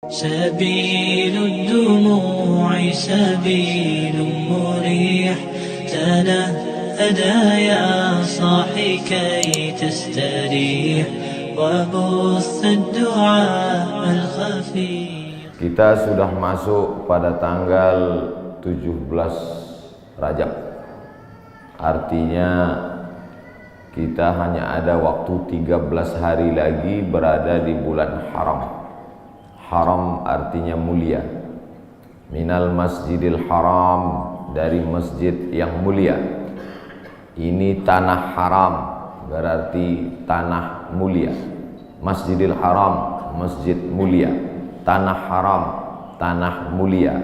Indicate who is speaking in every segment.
Speaker 1: سبيل الدموع سبيل مريح تنهدى يا صاحي كي تستريح وبث الدعاء الخفي.
Speaker 2: Kita sudah masuk pada tanggal 17 Rajab. Artinya kita hanya ada waktu 13 hari lagi berada di bulan haram. Haram artinya mulia. Minal masjidil haram, dari masjid yang mulia. Ini tanah haram, berarti tanah mulia. Masjidil haram, masjid mulia. Tanah haram, tanah mulia.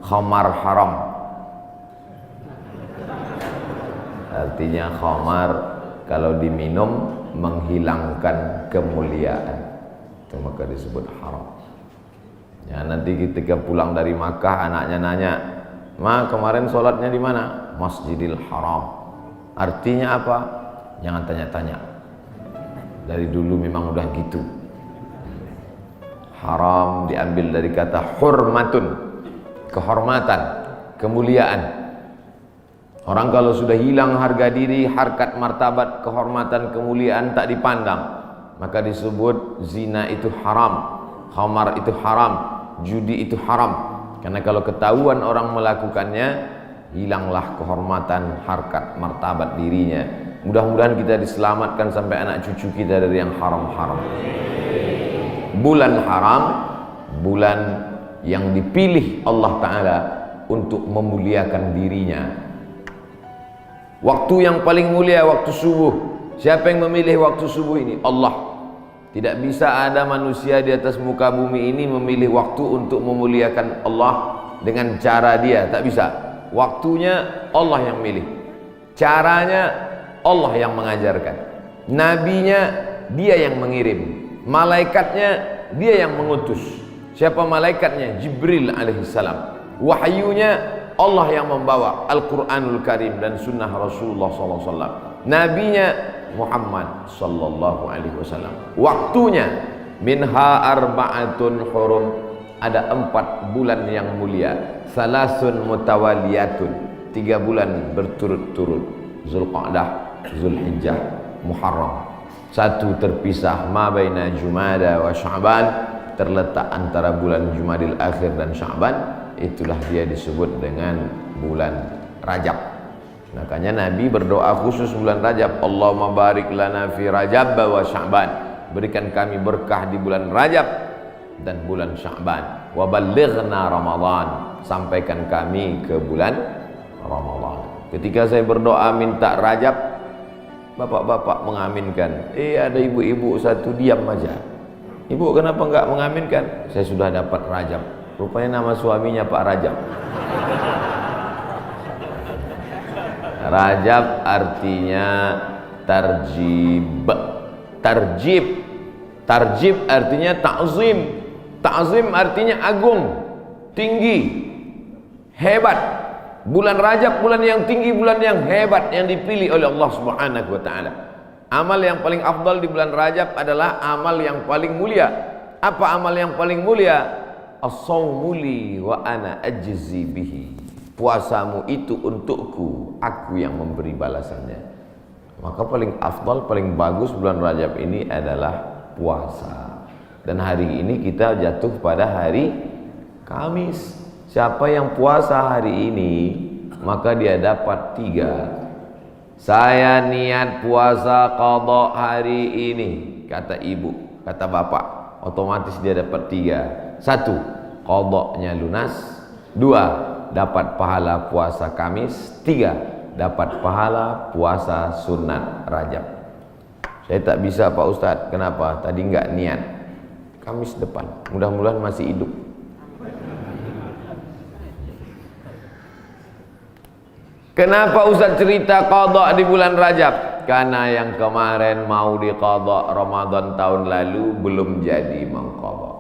Speaker 2: Khamar haram, artinya khamar kalau diminum menghilangkan kemuliaan, itu maka disebut haram. Ya, nanti ketika pulang dari Makkah anaknya nanya, "Ma, kemarin sholatnya di mana?" Masjidil Haram. Artinya apa? Jangan tanya-tanya. Dari dulu memang udah gitu. Haram diambil dari kata hurmatun, kehormatan, kemuliaan. Orang kalau sudah hilang harga diri, harkat martabat, kehormatan, kemuliaan tak dipandang, maka disebut zina itu haram, khamar itu haram, judi itu haram. Karena kalau ketahuan orang melakukannya, hilanglah kehormatan, harkat, martabat dirinya. Mudah-mudahan kita diselamatkan sampai anak cucu kita dari yang haram-haram. Bulan haram, bulan yang dipilih Allah Ta'ala untuk memuliakan dirinya. Waktu yang paling mulia waktu subuh. Siapa yang memilih waktu subuh ini? Allah. Tidak bisa ada manusia di atas muka bumi ini memilih waktu untuk memuliakan Allah dengan cara dia, tak bisa. Waktunya Allah yang milih, caranya Allah yang mengajarkan, nabinya dia yang mengirim, malaikatnya dia yang mengutus. Siapa malaikatnya? Jibril alaihissalam. Wahyunya Allah yang membawa Al-Quranul Karim dan sunnah Rasulullah SAW. Nabinya Muhammad sallallahu alaihi wasallam. Waktunya minha arba'atun hurum, ada 4 bulan yang mulia. Salasun mutawaliyatun, 3 bulan berturut-turut. Zulqa'dah, Zulhijjah, Muharram. 1 terpisah, ma baina Jumada wa Sya'ban, terletak antara bulan Jumadil Akhir dan Sya'ban. Itulah dia disebut dengan bulan Rajab. Makanya Nabi berdoa khusus bulan Rajab, Allahumma barik lana fi Rajab wa Sya'ban, berikan kami berkah di bulan Rajab dan bulan Sya'ban. Wa ballighna Ramadan, sampaikan kami ke bulan Ramadan. Ketika saya berdoa minta Rajab, bapak-bapak mengaminkan. Ada ibu-ibu satu diam aja. Ibu kenapa enggak mengaminkan? Saya sudah dapat Rajab. Rupanya nama suaminya Pak Rajab. Rajab artinya tarjib. Tarjib. Tarjib artinya ta'zim. Ta'zim artinya agung, tinggi, hebat. Bulan Rajab bulan yang tinggi, bulan yang hebat yang dipilih oleh Allah Subhanahu wa taala. Amal yang paling afdal di bulan Rajab adalah amal yang paling mulia. Apa amal yang paling mulia? As-shaumu li wa ana ajzi bihi. Puasamu itu untukku, aku yang memberi balasannya. Maka paling afdal, paling bagus bulan Rajab ini adalah puasa. Dan hari ini kita jatuh pada hari Kamis. Siapa yang puasa hari ini, maka dia dapat 3. Saya niat puasa qadha hari ini, kata ibu, kata bapak, otomatis dia dapat 3. 1, qadhanya lunas. 2, dapat pahala puasa Kamis. 3, dapat pahala puasa sunat Rajab. Saya tak bisa Pak Ustadz. Kenapa? Tadi enggak niat. Kamis depan, mudah-mudahan masih hidup. Kenapa Ustadz cerita qadha di bulan Rajab? Karena yang kemarin mau diqadha Ramadan tahun lalu belum jadi mengqadha.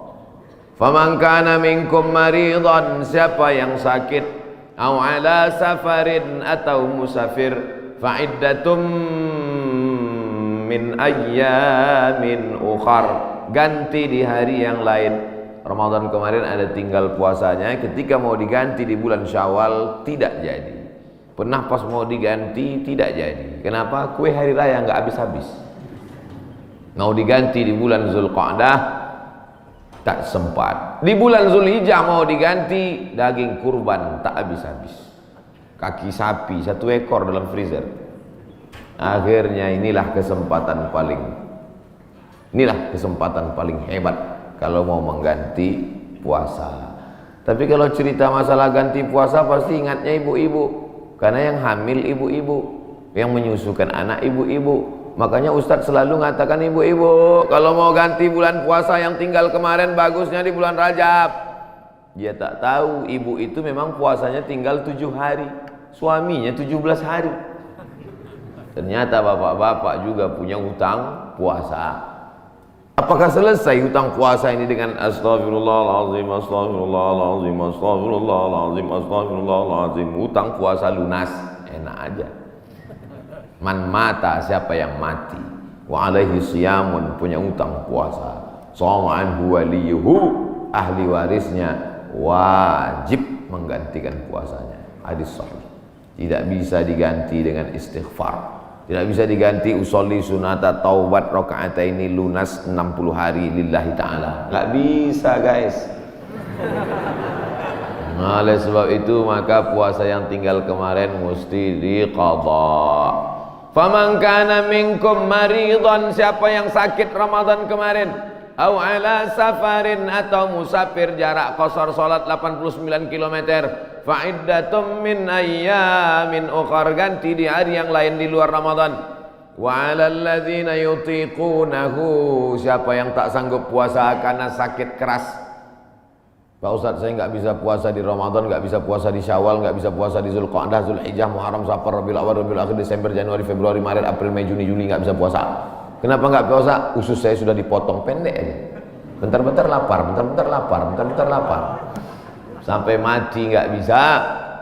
Speaker 2: Faman kana minkum maridan, siapa yang sakit, au ala safarin, atau musafir, fa iddatum min ayyamin ukhar, ganti di hari yang lain. Ramadan kemarin ada tinggal puasanya, ketika mau diganti di bulan Syawal tidak jadi. Pernah pas mau diganti tidak jadi. Kenapa? Kue hari raya nggak habis-habis. Mau diganti di bulan Zulqa'dah tak sempat. Di bulan Zulhijjah mau diganti, daging kurban tak habis-habis. Kaki sapi 1 ekor dalam freezer. Akhirnya inilah kesempatan paling hebat kalau mau mengganti puasa. Tapi kalau cerita masalah ganti puasa pasti ingatnya ibu-ibu. Karena yang hamil ibu-ibu, yang menyusukan anak ibu-ibu. Makanya Ustadz selalu mengatakan ibu-ibu, kalau mau ganti bulan puasa yang tinggal kemarin bagusnya di bulan Rajab. Dia tak tahu ibu itu memang puasanya tinggal 7 hari, suaminya 17 hari. Ternyata bapak-bapak juga punya hutang puasa. Apakah selesai hutang puasa ini dengan astagfirullahaladzim, astagfirullahaladzim, astagfirullahaladzim, astagfirullahaladzim? Hutang puasa lunas, enak aja. Man mata, siapa yang mati, wa alaihi siyamun, punya hutang puasa, shoma anhu waliyuhu, ahli warisnya wajib menggantikan puasanya. Hadis sahih. Tidak bisa diganti dengan istighfar. Tidak bisa diganti usolli sunata taubat rakaataini lunas 60 hari lillahi ta'ala. Nggak bisa guys. Nah, oleh sebab itu maka puasa yang tinggal kemarin mesti diqadha. Faman kana minkum maridhan, siapa yang sakit Ramadan kemarin, au ala safarin, atau musafir jarak qasar salat 89 km, fa'iddatum min ayyamin ukhar, ganti di hari yang lain di luar Ramadan. Wa 'alal ladzina yutiqunahu, siapa yang tak sanggup puasa karena sakit keras. Pak Ustadz, saya nggak bisa puasa di Ramadan, nggak bisa puasa di Syawal, nggak bisa puasa di Zulqa'dah, Zulhijjah, Muharram, Safar, Rabiul Awal, Rabiul Akhir, Desember, Januari, Februari, Maret, April, Mei, Juni, Juli, nggak bisa puasa. Kenapa nggak puasa? Usus saya sudah dipotong pendek aja. Bentar-bentar lapar, bentar-bentar lapar, bentar-bentar lapar. Sampai mati nggak bisa,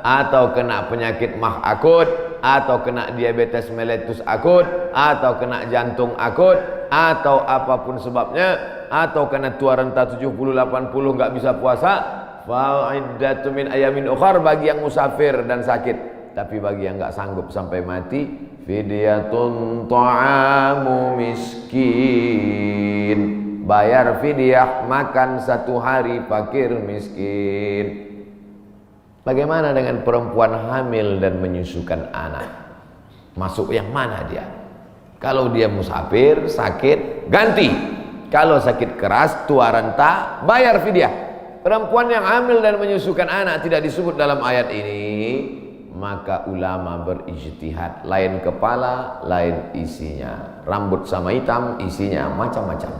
Speaker 2: atau kena penyakit mah akut, atau kena diabetes mellitus akut, atau kena jantung akut, atau apapun sebabnya, atau kena tua renta 70-80 nggak bisa puasa, fa'iddatu min ayamin ukhar, bagi yang musafir dan sakit. Tapi bagi yang nggak sanggup sampai mati, fidyatun ta'amu miskin, bayar fidyah makan 1 hari fakir miskin. Bagaimana dengan perempuan hamil dan menyusukan anak? Masuk yang mana dia? Kalau dia musafir, sakit, ganti. Kalau sakit keras, tua renta, bayar fidyah. Perempuan yang hamil dan menyusukan anak tidak disebut dalam ayat ini, maka ulama berijtihad, lain kepala, lain isinya. Rambut sama hitam, isinya macam-macam.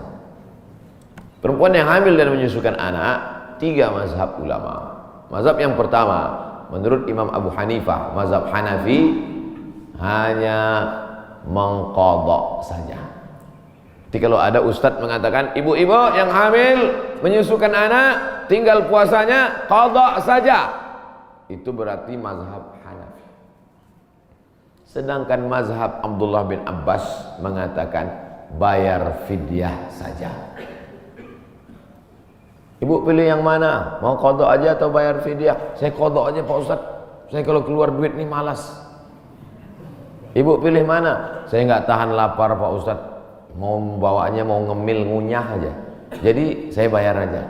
Speaker 2: Perempuan yang hamil dan menyusukan anak, 3 mazhab ulama. Mazhab yang pertama, menurut Imam Abu Hanifah, mazhab Hanafi, hanya mengqadha saja. Jadi kalau ada ustadz mengatakan ibu-ibu yang hamil menyusukan anak tinggal puasanya qadha saja, itu berarti mazhab Hanafi. Sedangkan mazhab Abdullah bin Abbas mengatakan bayar fidyah saja. Ibu pilih yang mana? Mau qadha aja atau bayar fidyah? Saya qadha aja Pak Ustadz. Saya kalau keluar duit nih malas. Ibu pilih mana? Saya nggak tahan lapar Pak Ustadz. Mau bawanya mau ngemil ngunyah aja. Jadi saya bayar aja.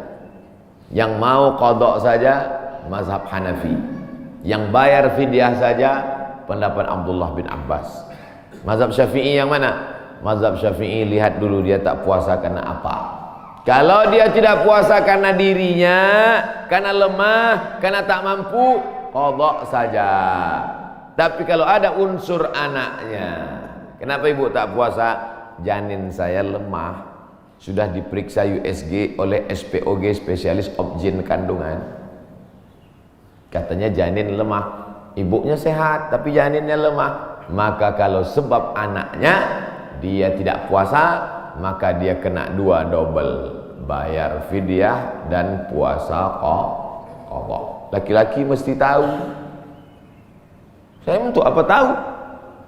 Speaker 2: Yang mau qadha saja mazhab Hanafi. Yang bayar fidyah saja pendapat Abdullah bin Abbas. Mazhab Syafi'i yang mana? Mazhab Syafi'i lihat dulu dia tak puasa karena apa. Kalau dia tidak puasa karena dirinya, karena lemah, karena tak mampu, qadha saja. Tapi kalau ada unsur anaknya, kenapa ibu tak puasa? Janin saya lemah, sudah diperiksa USG oleh SPOG, spesialis obgyn kandungan. Katanya janin lemah, ibunya sehat tapi janinnya lemah. Maka kalau sebab anaknya dia tidak puasa, maka dia kena 2 double, bayar fidyah dan puasa qadha. Laki-laki mesti tahu. Saya untuk apa tahu?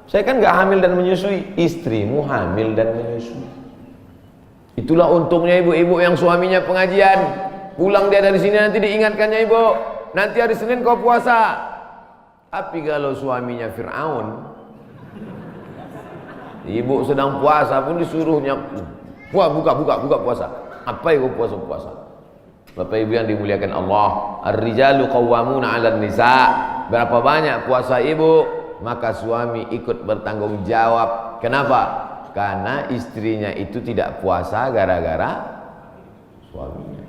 Speaker 2: Saya kan nggak hamil dan menyusui, istrimu hamil dan menyusui. Itulah untungnya ibu-ibu yang suaminya pengajian. Pulang dia dari sini nanti diingatkannya, ibu, nanti hari Senin kau puasa. Tapi kalau suaminya Fir'aun, ibu sedang puasa pun disuruhnya buka puasa. Apa yang kau puasa? Bapak Ibu yang dimuliakan Allah, ar-rijalu qawwamuna 'alan nisa. Berapa banyak puasa ibu, maka suami ikut bertanggung jawab. Kenapa? Karena istrinya itu tidak puasa gara-gara suaminya.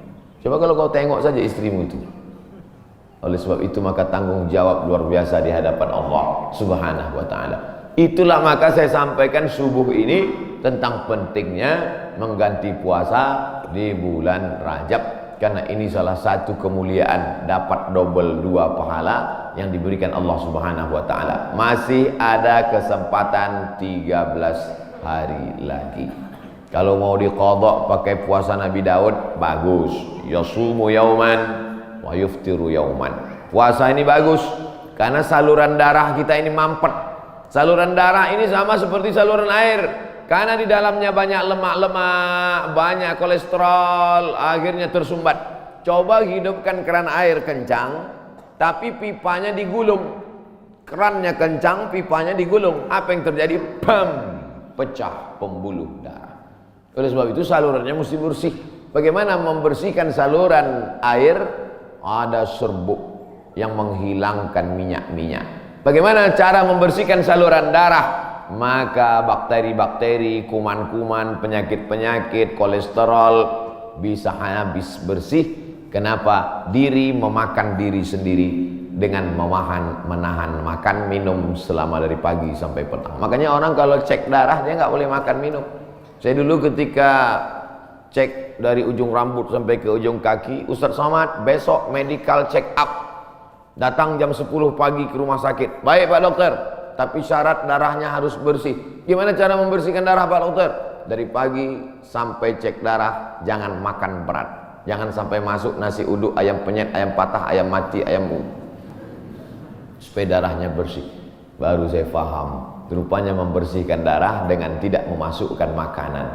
Speaker 2: Coba kalau kau tengok saja istrimu itu. Oleh sebab itu maka tanggung jawab luar biasa di hadapan Allah Subhanahu wa taala. Itulah maka saya sampaikan subuh ini tentang pentingnya mengganti puasa di bulan Rajab. Karena ini salah satu kemuliaan, dapat double 2 pahala yang diberikan Allah Subhanahu wa taala. Masih ada kesempatan 13 hari lagi. Kalau mau diqadha pakai puasa Nabi Daud, bagus. Yasumu yauman wa yuftiru yauman. Puasa ini bagus karena saluran darah kita ini mampet. Saluran darah ini sama seperti saluran air. Karena di dalamnya banyak lemak-lemak, banyak kolesterol, akhirnya tersumbat. Coba hidupkan keran air kencang, tapi pipanya digulung. Kerannya kencang, pipanya digulung. Apa yang terjadi? Bam! Pecah pembuluh darah. Oleh sebab itu salurannya mesti bersih. Bagaimana membersihkan saluran air? Ada serbuk yang menghilangkan minyak-minyak. Bagaimana cara membersihkan saluran darah? Maka bakteri-bakteri, kuman-kuman, penyakit-penyakit, kolesterol bisa habis bersih. Kenapa? Diri memakan diri sendiri dengan menahan makan minum selama dari pagi sampai petang. Makanya orang kalau cek darah dia nggak boleh makan minum. Saya dulu ketika cek dari ujung rambut sampai ke ujung kaki, Ustaz Somad besok medical check up. Datang jam 10 pagi ke rumah sakit. Baik Pak Dokter, tapi syarat darahnya harus bersih. Gimana cara membersihkan darah Pak Dokter? Dari pagi sampai cek darah jangan makan berat. Jangan sampai masuk nasi uduk, ayam penyet, ayam patah, ayam mati, ayam supaya darahnya bersih. Baru saya paham, rupanya membersihkan darah dengan tidak memasukkan makanan.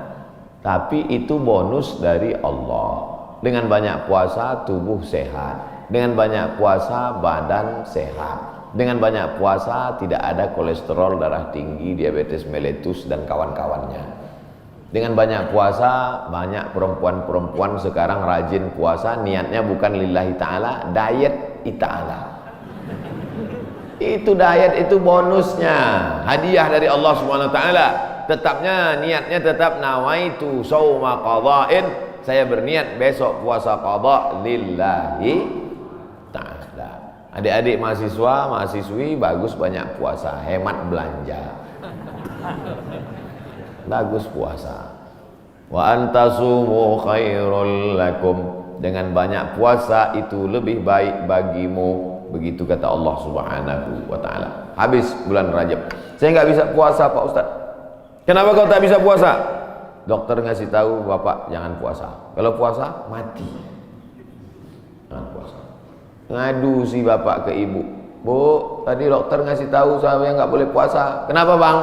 Speaker 2: Tapi itu bonus dari Allah. Dengan banyak puasa tubuh sehat. Dengan banyak puasa badan sehat. Dengan banyak puasa tidak ada kolesterol darah tinggi, diabetes mellitus dan kawan-kawannya. Dengan banyak puasa, banyak perempuan-perempuan sekarang rajin puasa, niatnya bukan lillahi ta'ala, diet ta'ala. Itu diet, itu bonusnya, hadiah dari Allah Subhanahu wa taala. Tetapnya niatnya tetap nawaitu shauma qadha'in, saya berniat besok puasa qadha lillahi ta'ala. Adik-adik mahasiswa, mahasiswi bagus banyak puasa, hemat belanja. Bagus puasa. Wa antasumu khairul lakum. Dengan banyak puasa itu lebih baik bagimu. Begitu kata Allah Subhanahu wa taala. Habis bulan Rajab. Saya nggak bisa puasa Pak Ustaz. Kenapa kau tak bisa puasa? Dokter ngasih tahu Bapak jangan puasa. Kalau puasa mati. Jangan puasa. Ngadu si bapak ke ibu. Bu, tadi dokter ngasih tahu saya nggak boleh puasa. Kenapa bang?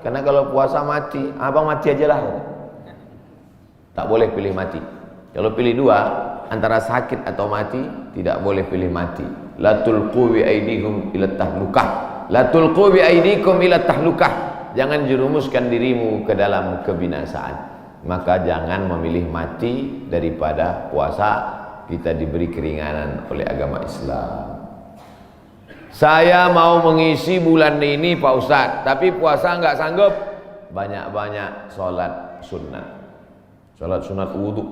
Speaker 2: Karena kalau puasa mati. Abang mati aja lah. Tak boleh pilih mati. Kalau pilih dua, antara sakit atau mati, tidak boleh pilih mati. La tulqu bi aydikum ila tahlukah. La tulqu bi aydikum ila tahlukah. Jangan jerumuskan dirimu ke dalam kebinasaan. Maka jangan memilih mati daripada puasa. Kita diberi keringanan oleh agama Islam. Saya mau mengisi bulan ini Pak Ustadz, tapi puasa nggak sanggup. Banyak-banyak sholat sunnat. Sholat sunat wudhu.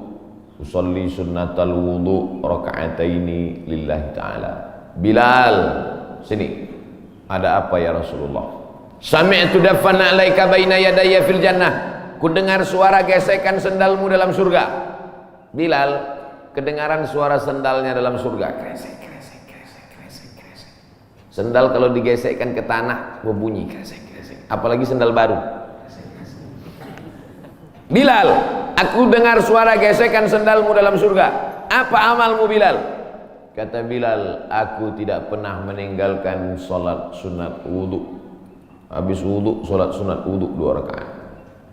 Speaker 2: Usolli sunnatal wudhu raka'ataini lillahi ta'ala. Bilal, sini. Ada apa ya Rasulullah? Sami'tu dafana alaika baina yadayya fil jannah. Ku dengar suara gesekan sendalmu dalam surga. Bilal, kedengaran suara sendalnya dalam surga. Kresek, kresek, kresek, kresek, kresek. Sendal kalau digesekkan ke tanah berbunyi kresek, kresek. Apalagi sendal baru. Kresek, kresek. Bilal, aku dengar suara gesekan sendalmu dalam surga. Apa amalmu Bilal? Kata Bilal, aku tidak pernah meninggalkan sholat sunat wudhu. Habis wudhu, sholat sunat wudhu 2 rakaat.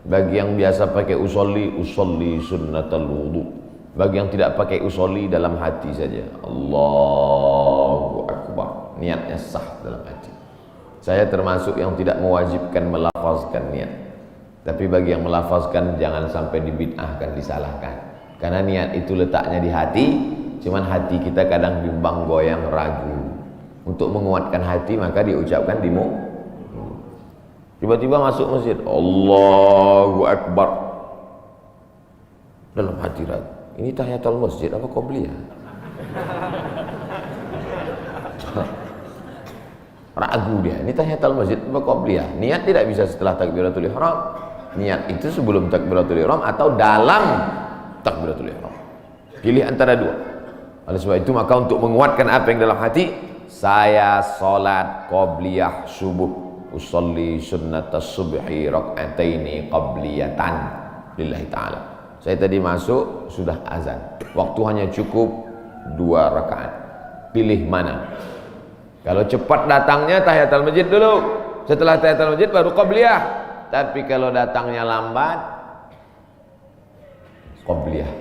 Speaker 2: Bagi yang biasa pakai usolli, usolli sunnatal wudhu. Bagi yang tidak pakai usolli, dalam hati saja. Allahu Akbar. Niatnya sah dalam hati. Saya termasuk yang tidak mewajibkan melafazkan niat. Tapi bagi yang melafazkan, jangan sampai dibid'ahkan, disalahkan. Karena niat itu letaknya di hati. Cuman hati kita kadang bimbang, goyang, ragu. Untuk menguatkan hati maka diucapkan di mulut. Tiba-tiba masuk masjid, Allahu Akbar. Dalam hati ragu. Ini tahiyatul masjid apa qobliyah? Ragu dia. Ini tahiyatul masjid apa qobliyah? Niat tidak bisa setelah takbiratul ihram. Niat itu sebelum takbiratul ihram atau dalam takbiratul ihram. Pilih antara dua. Oleh sebab itu maka untuk menguatkan apa yang dalam hati, saya salat qobliyah subuh. Usolli sunnatas subhi rak'ataini qabliyatan lillahi ta'ala. Saya tadi masuk sudah azan. Waktu hanya cukup 2 rakaat. Pilih mana? Kalau cepat datangnya tahiyatul masjid dulu. Setelah tahiyatul masjid baru qabliyah. Tapi kalau datangnya lambat, qabliyah.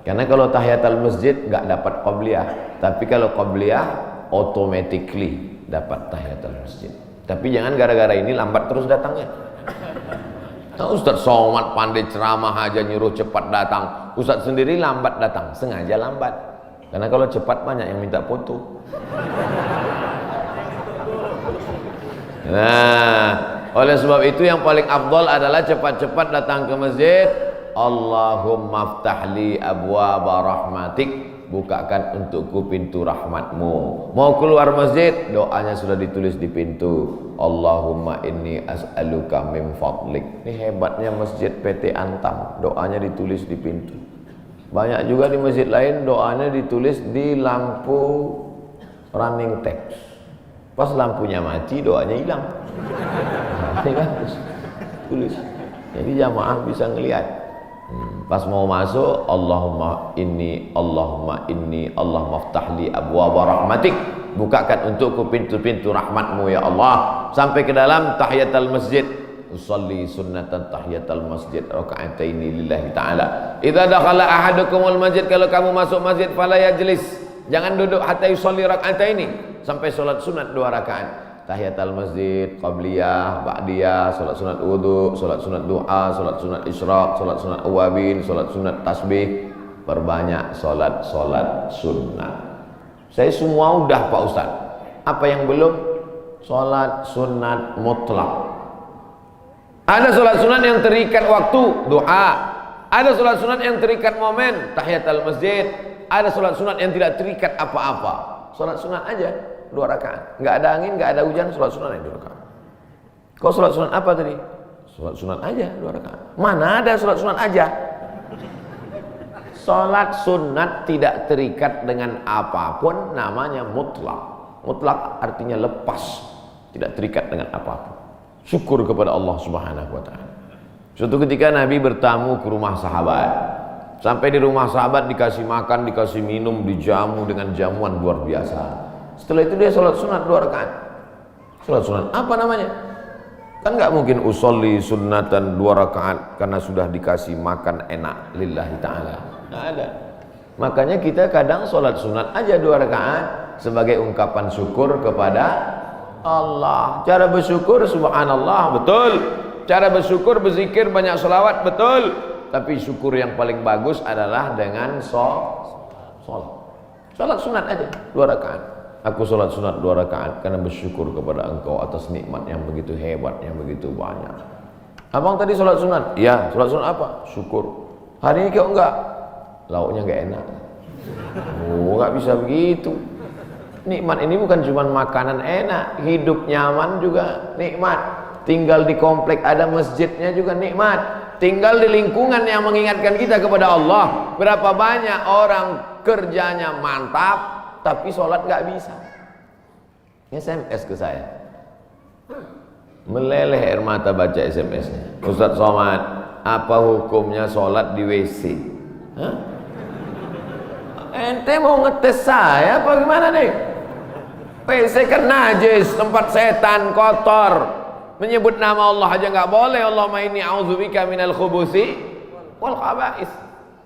Speaker 2: Karena kalau tahiyatul masjid enggak dapat qabliyah. Tapi kalau qabliyah automatically dapat tahiyatul masjid. Tapi jangan gara-gara ini lambat terus datangnya. Nah, Ustaz Somad pandai ceramah aja nyuruh cepat datang. Ustaz sendiri lambat datang, sengaja lambat. Karena kalau cepat banyak yang minta foto. Nah, oleh sebab itu yang paling afdal adalah cepat-cepat datang ke masjid. Allahumma ftahli abwaaba rahmatik. Bukakan untukku pintu rahmatmu. Mau keluar masjid, doanya sudah ditulis di pintu. Allahumma inni as'aluka min fadlik. Ini hebatnya masjid PT Antam, doanya ditulis di pintu. Banyak juga di masjid lain doanya ditulis di lampu running text. Pas lampunya mati, doanya hilang. Ini kan tulis. Jadi jamaah bisa ngelihat. Pas mau masuk, Allahumma inni Allahumma ftahli abwaaba rahmatik. Bukakan untukku pintu-pintu rahmatmu ya Allah. Sampai ke dalam tahiyatul masjid. Usolli sunnatan tahiyatul masjid raka'ataini lillahi ta'ala. Idza dakhala ahadukumul masjid, kalau kamu masuk masjid fala yajlis. Jangan duduk hatta yusolli raka'ataini, sampai salat sunat 2 rakaat. Tahiyatul masjid, qabliyah, ba'diyah, salat sunat wudu, salat sunat duha, salat sunat isyraq, salat sunat awabin, salat sunat tasbih. Perbanyak salat sunnah. Saya semua udah Pak Ustaz. Apa yang belum? Salat sunat mutlak. Ada salat sunat yang terikat waktu, duha. Ada salat sunat yang terikat momen, tahiyatul masjid. Ada salat sunat yang tidak terikat apa-apa. Salat sunat aja 2 rakaat. Enggak ada angin, enggak ada hujan, salat sunat 2 rakaat. Kau salat sunat apa tadi? Salat sunat aja 2 rakaat. Mana ada salat sunat aja? Salat sunat tidak terikat dengan apapun, namanya mutlak. Mutlak artinya lepas, tidak terikat dengan apapun. Syukur kepada Allah Subhanahu wa taala. Suatu ketika Nabi bertamu ke rumah sahabat. Sampai di rumah sahabat dikasih makan, dikasih minum, dijamu dengan jamuan luar biasa. Setelah itu dia sholat sunat 2 rakaat. Sholat sunat apa namanya? Kan nggak mungkin usolli sunnatan 2 rakaat karena sudah dikasih makan enak lillahi ta'ala. Nggak ada. Makanya kita kadang sholat sunat aja 2 rakaat sebagai ungkapan syukur kepada Allah. Cara bersyukur subhanallah, betul. Cara bersyukur berzikir banyak selawat, betul. Tapi syukur yang paling bagus adalah dengan sholat. Sholat sunat aja 2 rakaat. Aku sholat sunat 2 rakaat karena bersyukur kepada engkau atas nikmat yang begitu hebat, yang begitu banyak. Abang tadi sholat sunat? Ya, sholat sunat apa? Syukur. Hari ini kau enggak? Lauknya enggak enak. Oh, enggak bisa begitu. Nikmat ini bukan cuma makanan enak, hidup nyaman juga nikmat. Tinggal di komplek ada masjidnya juga nikmat. Tinggal di lingkungan yang mengingatkan kita kepada Allah. Berapa banyak orang kerjanya mantap tapi sholat nggak bisa. SMS ke saya, meleleh air mata baca SMS-nya. Ustaz Somad, apa hukumnya sholat di WC? Hah? Ente mau ngetes saya apa gimana nih? WC kan najis, tempat setan, kotor. Menyebut nama Allah aja nggak boleh. Allahumma inni a'udzubika minal khubusi wal khaba'is.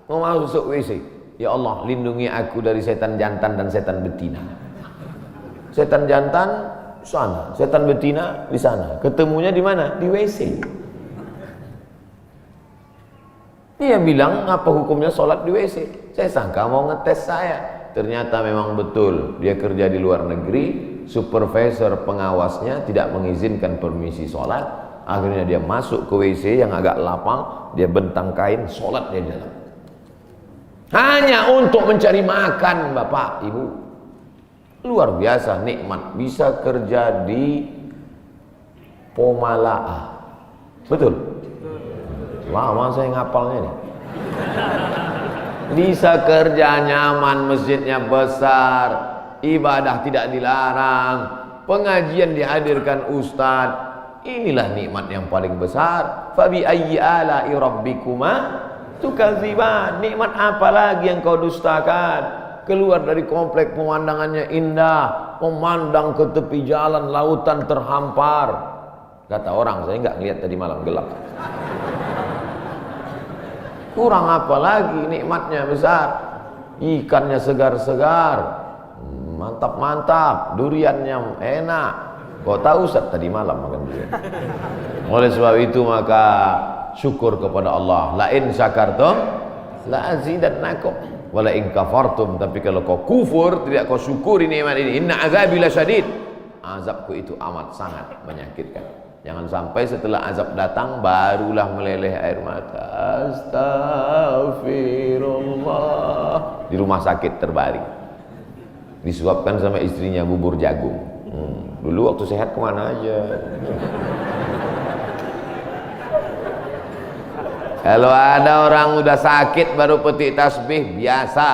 Speaker 2: Mau masuk WC, Ya Allah, lindungi aku dari setan jantan dan setan betina. Setan jantan di sana, setan betina di sana. Ketemunya di mana? Di WC. Dia bilang, apa hukumnya sholat di WC? Saya sangka mau ngetes saya. Ternyata memang betul, dia kerja di luar negeri, supervisor pengawasnya tidak mengizinkan permisi sholat. Akhirnya dia masuk ke WC yang agak lapang, dia bentang kain, sholat dia di dalam. Hanya untuk mencari makan, Bapak, Ibu. Luar biasa nikmat, bisa kerja di Pomalaa. Betul? Lama saya ngapalnya nih. Bisa kerja nyaman, masjidnya besar, ibadah tidak dilarang, pengajian dihadirkan ustaz. Inilah nikmat yang paling besar. Fabi ayyi ala'i rabbikuma tukadziban. Nikmat apa lagi yang kau dustakan? Keluar dari komplek pemandangannya indah, memandang ke tepi jalan, lautan terhampar. Kata orang, saya nggak ngeliat tadi malam, gelap. Kurang apa lagi, nikmatnya besar. Ikannya segar-segar, mantap-mantap, duriannya enak. Kau tahu Ustaz tadi malam makan durian. Oleh sebab itu maka syukur kepada Allah. La in syakartum la azidannakum wa la in kafartum. Tapi kalau kau kufur, tidak kau syukuri nikmat ini, inna azabi lasyadid. Azabku itu amat sangat menyakitkan. Jangan sampai setelah azab datang barulah meleleh air mata. Astagfirullah. Di rumah sakit terbaring, disuapkan sama istrinya bubur jagung. Dulu waktu sehat kemana aja. Kalau ada orang udah sakit baru petik tasbih, biasa.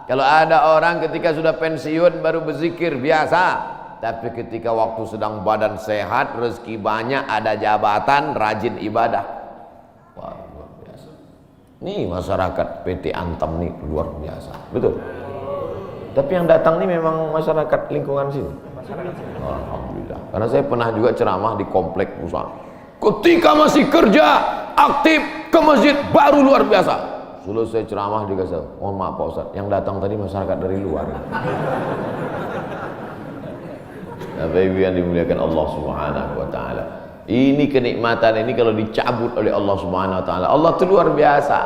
Speaker 2: Kalau ada orang ketika sudah pensiun baru berzikir, biasa. Tapi ketika waktu sedang badan sehat, rezeki banyak, ada jabatan, rajin ibadah, wah, luar biasa. Nih masyarakat PT Antam nih luar biasa, betul. Tapi yang datang nih memang masyarakat lingkungan sini. Alhamdulillah. Karena saya pernah juga ceramah di komplek perusahaan. Ketika masih kerja aktif ke masjid baru luar biasa. Selesai ceramah dikasih, mohon maaf Pak Ustaz, yang datang tadi masyarakat dari luar. Bapak Ibu yang dimuliakan Allah Subhanahu wa taala. Ini kenikmatan ini kalau dicabut oleh Allah Subhanahu wa taala, Allah itu luar biasa.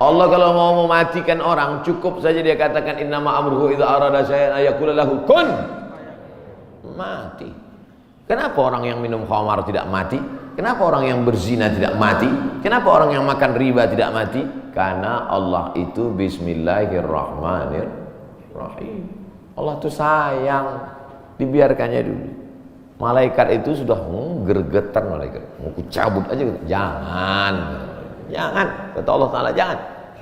Speaker 2: Allah kalau mau mematikan orang cukup saja dia katakan innama amruhu idza arada syai'an ayaqula lahu kun, mati. Kenapa orang yang minum khamar tidak mati? Kenapa orang yang berzina tidak mati? Kenapa orang yang makan riba tidak mati? Karena Allah itu bismillahirrahmanirrahim. Allah itu sayang, dibiarkannya dulu. Malaikat itu sudah gergetan malaikat, mau cabut aja, jangan, kata Allah Taala, jangan,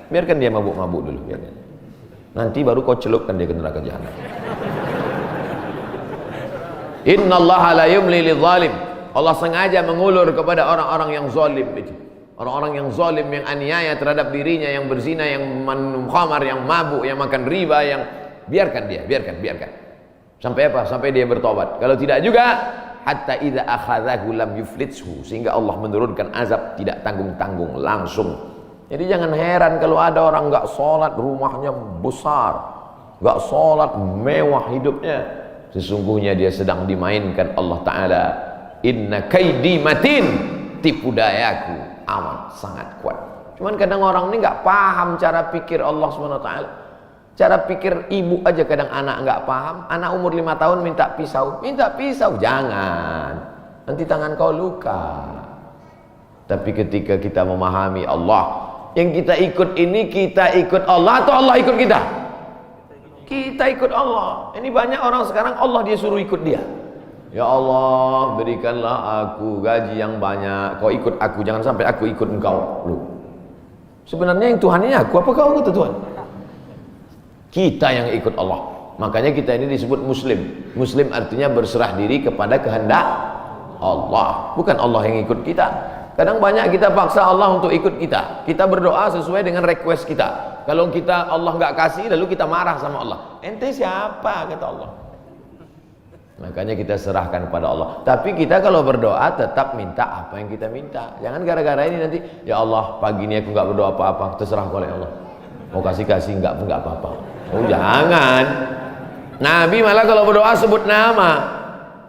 Speaker 2: biarkan dia mabuk-mabuk dulu, biarkan. Nanti baru kau celupkan dia ke neraka jahanam. Innallaha la yumli lidzalim. Allah sengaja mengulur kepada orang-orang yang zalim itu. Orang-orang yang zalim, yang aniaya terhadap dirinya, yang berzina, yang minum khamar, yang mabuk, yang makan riba, yang biarkan dia, biarkan. Sampai apa? Sampai dia bertobat. Kalau tidak juga, hatta idza akhadhahu lam yuflithu, sehingga Allah menurunkan azab tidak tanggung-tanggung langsung. Jadi jangan heran kalau ada orang enggak sholat, rumahnya besar, enggak sholat, mewah hidupnya. Sesungguhnya dia sedang dimainkan Allah Ta'ala. Inna kaidi matin, tipu dayaku amat sangat kuat. Cuman kadang orang ini enggak paham cara pikir Allah Subhanahu wa taala. Cara pikir ibu aja kadang anak enggak paham. Anak umur 5 tahun minta pisau, jangan, nanti tangan kau luka. Tapi ketika kita memahami Allah, yang kita ikut ini, kita ikut Allah atau Allah ikut kita? Kita ikut Allah. Ini banyak orang sekarang Allah dia suruh ikut dia. Ya Allah, berikanlah aku gaji yang banyak, kau ikut aku, jangan sampai aku ikut engkau. Loh, sebenarnya yang Tuhan ini aku, apa kau ikut Tuhan? Kita yang ikut Allah. Makanya kita ini disebut muslim. Muslim artinya berserah diri kepada kehendak Allah, bukan Allah yang ikut kita. Kadang banyak kita paksa Allah untuk ikut kita. Kita berdoa sesuai dengan request kita. Kalau kita Allah nggak kasih, lalu kita marah sama Allah. Ente siapa, kata Allah. Makanya kita serahkan pada Allah. Tapi kita kalau berdoa tetap minta apa yang kita minta. Jangan gara-gara ini nanti, ya Allah pagi ini aku nggak berdoa apa-apa, terserah oleh Allah. Mau kasih enggak apa-apa. Oh jangan. Nabi malah kalau berdoa sebut nama.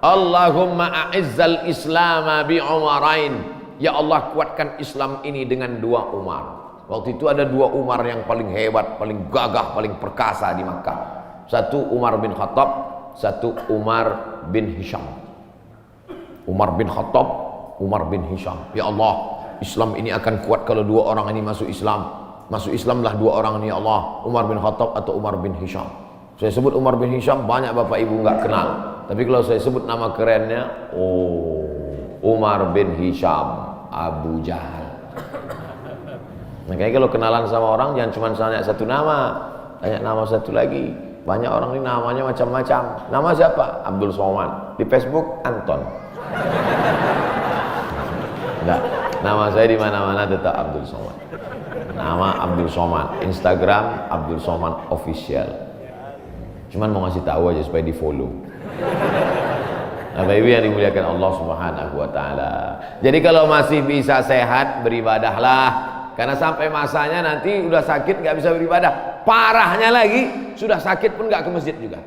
Speaker 2: Allahumma a'izzal islama bi Umarain. Ya Allah, kuatkan Islam ini dengan 2 Umar. Waktu itu ada 2 Umar yang paling hebat, paling gagah, paling perkasa di Makkah. Satu Umar bin Khattab, satu Umar bin Hisham. Umar bin Khattab, Umar bin Hisham. Ya Allah, Islam ini akan kuat kalau 2 orang ini masuk Islam. Masuk Islamlah 2 orang ini, ya Allah. Umar bin Khattab atau Umar bin Hisham. Saya sebut Umar bin Hisham, banyak bapak ibu nggak kenal. Tapi kalau saya sebut nama kerennya, oh, Umar bin Hisham, Abu Jahal. Makanya kalau kenalan sama orang jangan cuma tanya satu nama, tanya nama satu lagi. Banyak orang ini namanya macam-macam. Nama siapa? Abdul Somad. Di Facebook Anton. Enggak, nama saya di mana-mana tetap Abdul Somad. Nama Abdul Somad, Instagram Abdul Somad Official. Cuman mau ngasih tahu aja supaya di follow. Bapak Ibu yang dimuliakan Allah Subhanahu wa taala. Jadi kalau masih bisa sehat, beribadahlah. Karena sampai masanya nanti udah sakit nggak bisa beribadah. Parahnya lagi, sudah sakit pun nggak ke masjid juga.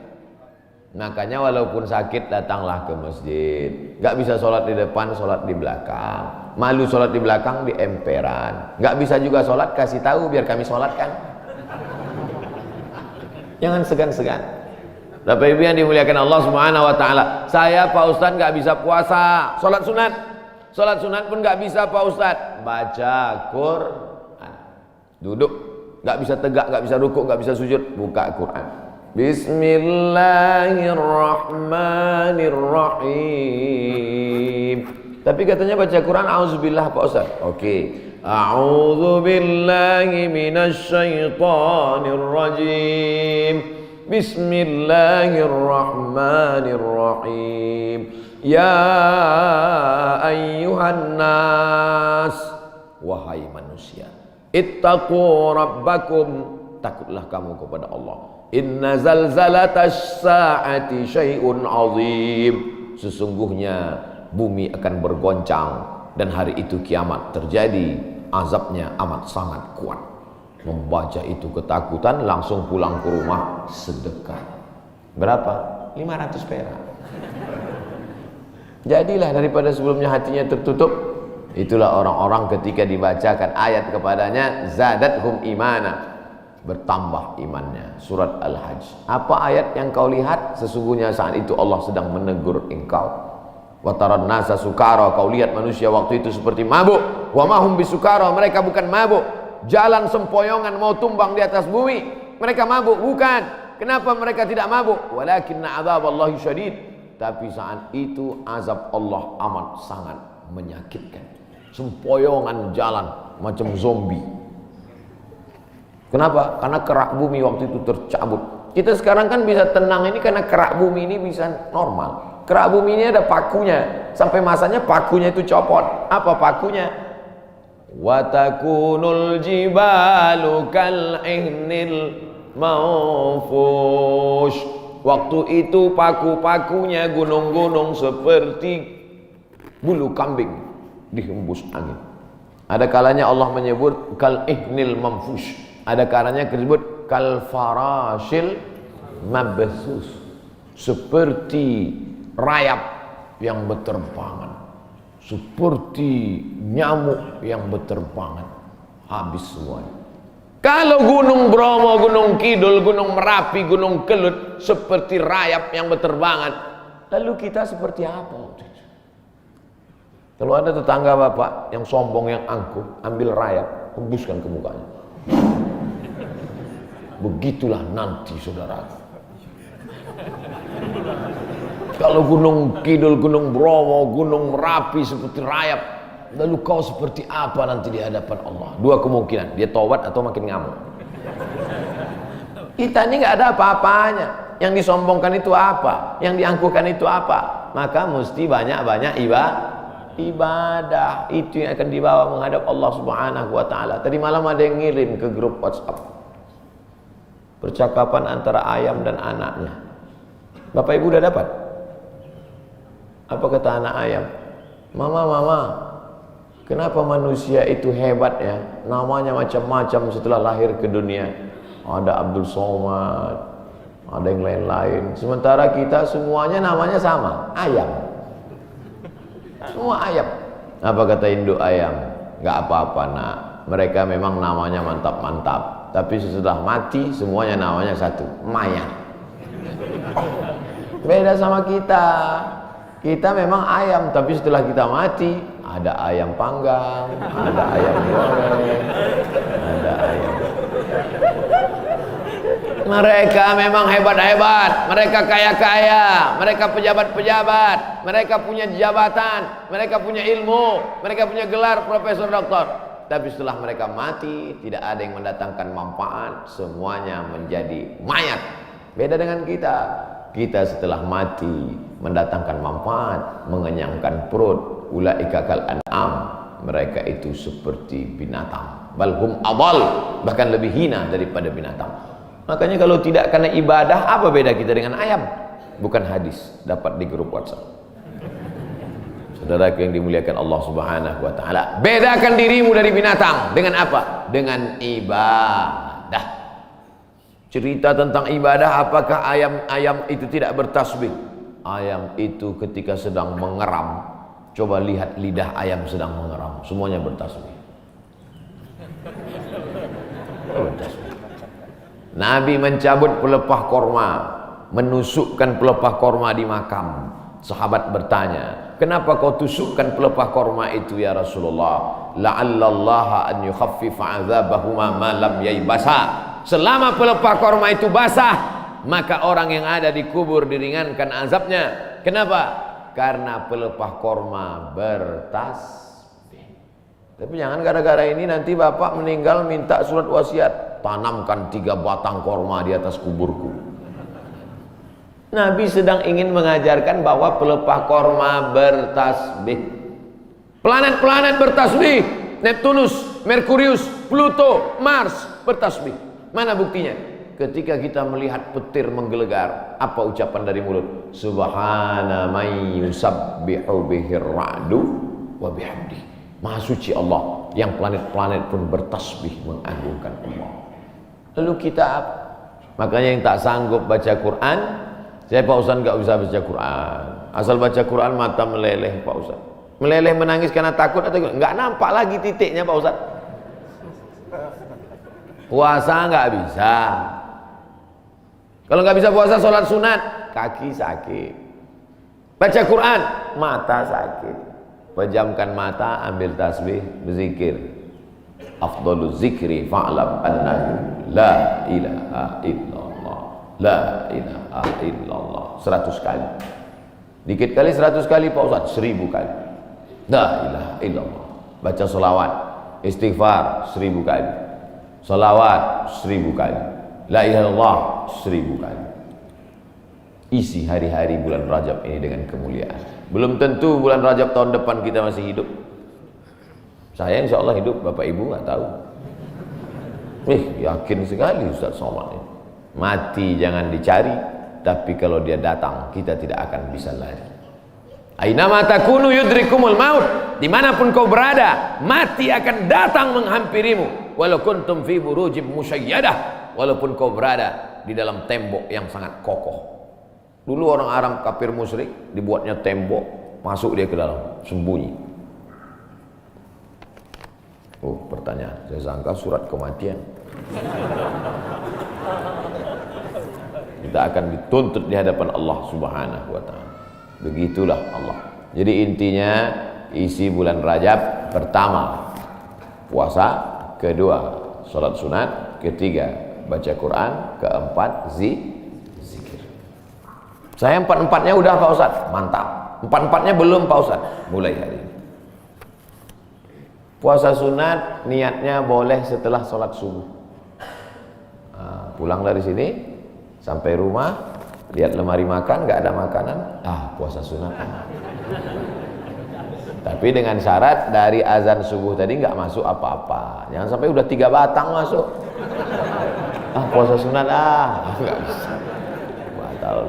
Speaker 2: Makanya walaupun sakit datanglah ke masjid. Nggak bisa sholat di depan, sholat di belakang. Malu sholat di belakang, di emperan. Nggak bisa juga sholat, kasih tahu biar kami sholatkan. Jangan segan-segan. Bapak Ibu yang dimuliakan Allah Subhanahu wa taala. Saya Pak Ustadz nggak bisa puasa, sholat sunat. Sholat sunat pun nggak bisa Pak Ustadz. Baca Quran. Duduk, nggak bisa tegak, nggak bisa rukuk, nggak bisa sujud, buka Quran. Bismillahirrahmanirrahim. Tapi katanya baca Quran auzubillah Pak Ustadz. Oke. A'udzubillahi minasyaitonirrajim. Bismillahirrahmanirrahim. Ya ayyuhan nas, wahai manusia, ittaqu rabbakum, takutlah kamu kepada Allah. Inna zalzalatas saati syai'un azim. Sesungguhnya bumi akan bergoncang dan hari itu kiamat terjadi, azabnya amat sangat kuat. Membaca itu ketakutan, langsung pulang ke rumah sedekah. Berapa? 500 perak. Jadilah daripada sebelumnya hatinya tertutup. Itulah orang-orang ketika dibacakan ayat kepadanya, zadathum imana, bertambah imannya. Surat Al-Hajj. Apa ayat yang kau lihat? Sesungguhnya saat itu Allah sedang menegur engkau. Wa taran nasa sukara, kau lihat manusia waktu itu seperti mabuk. Wa mahum bisukara, mereka bukan mabuk. Jalan sempoyongan mau tumbang di atas bumi, mereka mabuk? Bukan. Kenapa mereka tidak mabuk? Walakinna adzaballahi syadid. Tapi saat itu azab Allah amat sangat menyakitkan. Sempoyongan jalan macam zombie. Kenapa? Karena kerak bumi waktu itu tercabut. Kita sekarang kan bisa tenang ini karena kerak bumi ini bisa normal. Kerak bumi ini ada pakunya. Sampai masanya pakunya itu copot. Apa pakunya? Wa takunul jibalu kal'ihnil manfush. Waktu itu paku-pakunya gunung-gunung seperti bulu kambing dihembus angin. Ada kalanya Allah menyebut kal'ihnil manfush. Ada kalanya disebut kal farashil mabthus, seperti rayap yang berterbangan, seperti nyamuk yang berterbangan, habis semuanya. Kalau Gunung Bromo, Gunung Kidul, Gunung Merapi, Gunung Kelut seperti rayap yang berterbangan, lalu kita seperti apa? Kalau ada tetangga bapak yang sombong, yang angkuh, ambil rayap, hembuskan ke mukanya. Begitulah nanti saudara. Kalau Gunung Kidul, Gunung Bromo, Gunung Merapi seperti rayap, lalu kau seperti apa nanti di hadapan Allah? Dua kemungkinan, dia taubat atau makin ngamuk. Kita ini nggak ada apa-apanya. Yang disombongkan itu apa? Yang diangkuhkan itu apa? Maka mesti banyak-banyak ibadah. Itu yang akan dibawa menghadap Allah Subhanahu wa taala. Tadi malam ada yang ngirim ke grup WhatsApp. Percakapan antara ayam dan anaknya. Bapak Ibu udah dapat? Apa kata anak ayam? Mama, kenapa manusia itu hebat ya? Namanya macam-macam setelah lahir ke dunia. ada Abdul Somad, ada yang lain-lain. Sementara kita semuanya namanya sama, ayam. Semua ayam. Apa kata induk ayam? Nggak apa-apa nak, mereka memang namanya mantap-mantap, tapi sesudah mati semuanya namanya satu, mayat. Beda sama kita. Kita memang ayam, tapi setelah kita mati ada ayam panggang, ada ayam goreng, ada ayam. Mereka memang hebat-hebat, mereka kaya-kaya, mereka pejabat-pejabat, mereka punya jabatan, mereka punya ilmu, mereka punya gelar profesor doktor. Tapi setelah mereka mati, tidak ada yang mendatangkan manfaat, semuanya menjadi mayat. Beda dengan kita. Kita setelah mati mendatangkan manfaat, mengenyangkan perut. Ulaika kal an'am, mereka itu seperti binatang. Balhum adall, bahkan lebih hina daripada binatang. Makanya kalau tidak karena ibadah, apa beda kita dengan ayam? Bukan hadis, dapat di grup WhatsApp. Saudara yang dimuliakan Allah Subhanahu wa taala, bedakan dirimu dari binatang dengan apa? Dengan ibadah. Cerita tentang ibadah, apakah ayam itu tidak bertasbih? Ayam itu ketika sedang mengeram, coba lihat lidah ayam sedang mengeram, semuanya bertasbih. Bertasbih. Nabi mencabut pelepah korma, menusukkan pelepah korma di makam. Sahabat bertanya, kenapa kau tusukkan pelepah korma itu ya Rasulullah? La'allallaha an yukhaffifa 'adzabahuma ma lam yaibasa. Selama pelepah korma itu basah, maka orang yang ada di kubur diringankan azabnya. Kenapa? Karena pelepah korma bertasbih. Tapi jangan gara-gara ini nanti bapak meninggal minta surat wasiat, tanamkan 3 batang korma di atas kuburku. Nabi sedang ingin mengajarkan bahwa pelepah korma bertasbih. Planet-planet bertasbih. Neptunus, Merkurius, Pluto, Mars bertasbih. Mana buktinya? Ketika kita melihat petir menggelegar, apa ucapan dari mulut? Subhana may yusabbihu bihir ra'du wa bihamdi. Maha suci Allah, yang planet-planet pun bertasbih mengagungkan Allah. Lalu kita apa? Makanya yang tak sanggup baca Quran, saya Pak Ustaz nggak usah baca Quran. Asal baca Quran mata meleleh Pak Ustaz. Meleleh menangis karena takut atau nggak nampak lagi titiknya Pak Ustaz. Puasa nggak bisa. Kalau nggak bisa puasa, sholat sunat, kaki sakit. Baca Quran, mata sakit. Pejamkan mata, ambil tasbih, berzikir. Afdhaluz zikri fa'lam annahu la ilaha illallah. La ilaha illallah. 100 kali. Dikit kali 100 kali Pak Ustaz, 1000 kali. La ilaha illallah. Baca sholawat, istighfar 1000 kali. Salawat 1000 kali. La ilaha illallah 1000 kali. Isi hari-hari bulan Rajab ini dengan kemuliaan. Belum tentu bulan Rajab tahun depan kita masih hidup. Saya insya Allah hidup, Bapak Ibu nggak tahu. Yakin sekali Ustaz Somad ini. Mati jangan dicari, tapi kalau dia datang kita tidak akan bisa lari. Ainama takunu yudrikumul maut. Dimanapun kau berada, mati akan datang menghampirimu. Walau kuntum fi burujim musyayyadah, walaupun kau berada di dalam tembok yang sangat kokoh. Dulu orang Arab kafir musyrik dibuatnya tembok, masuk dia ke dalam, sembunyi. Oh, pertanyaan, saya sangka surat kematian. Kita akan dituntut di hadapan Allah Subhanahu wa taala. Begitulah Allah. Jadi intinya isi bulan Rajab, pertama puasa, kedua sholat sunat, ketiga baca Quran, keempat zikir. Saya 4-4-nya udah Pak Ustaz, mantap. 4-4-nya belum Pak Ustaz, mulai hari ini. Puasa sunat niatnya boleh setelah sholat subuh. Pulang dari sini sampai rumah, lihat lemari makan, nggak ada makanan, puasa sunat. Tapi dengan syarat dari azan subuh tadi nggak masuk apa-apa. Jangan sampai udah 3 batang masuk. Puasa sunat nggak bisa. Batal.